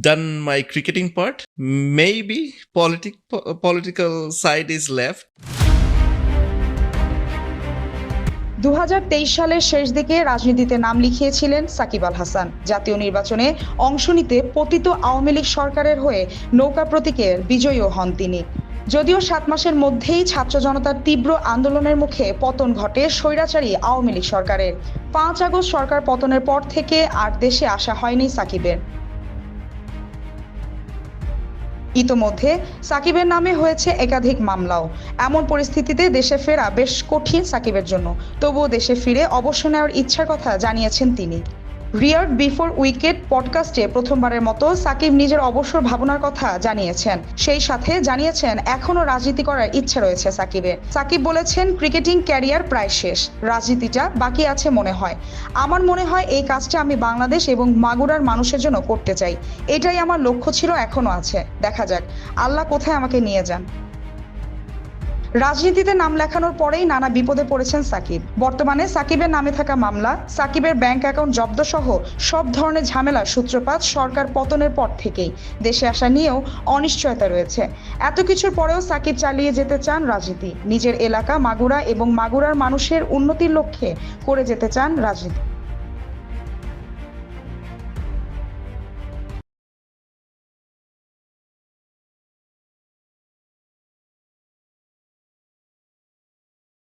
done my cricketing part. Maybe political side is left. 2023 সালের শেষ দিকে রাজনীতিতে নাম লিখিয়েছিলেন সাকিব আল হাসান। জাতীয় নির্বাচনে অংশ নিতে পতিত আওয়ামী লীগ সরকারের হয়ে নৌকা প্রতীকের বিজয়ীও হন তিনি। যদিও 7 মাসের মধ্যেই ছাত্র জনতার তীব্র আন্দোলনের মুখে পতন ঘটে স্বৈরাচারী আওয়ামী লীগ সরকারের। 5 আগস্ট সরকার পতনের পর থেকে আর দেশে আসা হয়নি সাকিবের। ইতোমধ্যে সাকিবের নামে হয়েছে একাধিক মামলাও। এমন পরিস্থিতিতে দেশে ফেরা বেশ কঠিন সাকিবের জন্য। তবুও দেশে ফিরে অবসর নেওয়ার ইচ্ছার কথা জানিয়েছেন তিনি। রিয়ার্ড বিফোর উইকেট পডকাস্টে প্রথমবারের মতো সাকিব নিজের অবসর ভাবনার কথা জানিয়েছেন। সেই সাথে জানিয়েছেন এখনও রাজনীতি করার ইচ্ছা রয়েছে সাকিবের। সাকিব বলেছেন, ক্রিকেটিং ক্যারিয়ার প্রায় শেষ, রাজনীতিটা বাকি আছে মনে হয়। আমার মনে হয় এই কাজটা আমি বাংলাদেশ এবং মাগুরার মানুষের জন্য করতে চাই। এটাই আমার লক্ষ্য ছিল, এখনো আছে। দেখা যাক আল্লাহ কোথায় আমাকে নিয়ে যান। রাজনীতিতে নাম লেখানোর পরেই নানা বিপদে পড়েছেন সাকিব। বর্তমানে সাকিবের নামে থাকা মামলা, সাকিবের ব্যাংক অ্যাকাউন্ট জব্দ সহ সব ধরনের ঝামেলার সূত্রপাত সরকার পতনের পর থেকেই। দেশে আসা নিয়েও অনিশ্চয়তা রয়েছে। এত কিছুর পরেও সাকিব চালিয়ে যেতে চান রাজনীতি। নিজের এলাকা মাগুরা এবং মাগুরার মানুষের উন্নতির লক্ষ্যে করে যেতে চান রাজনীতি।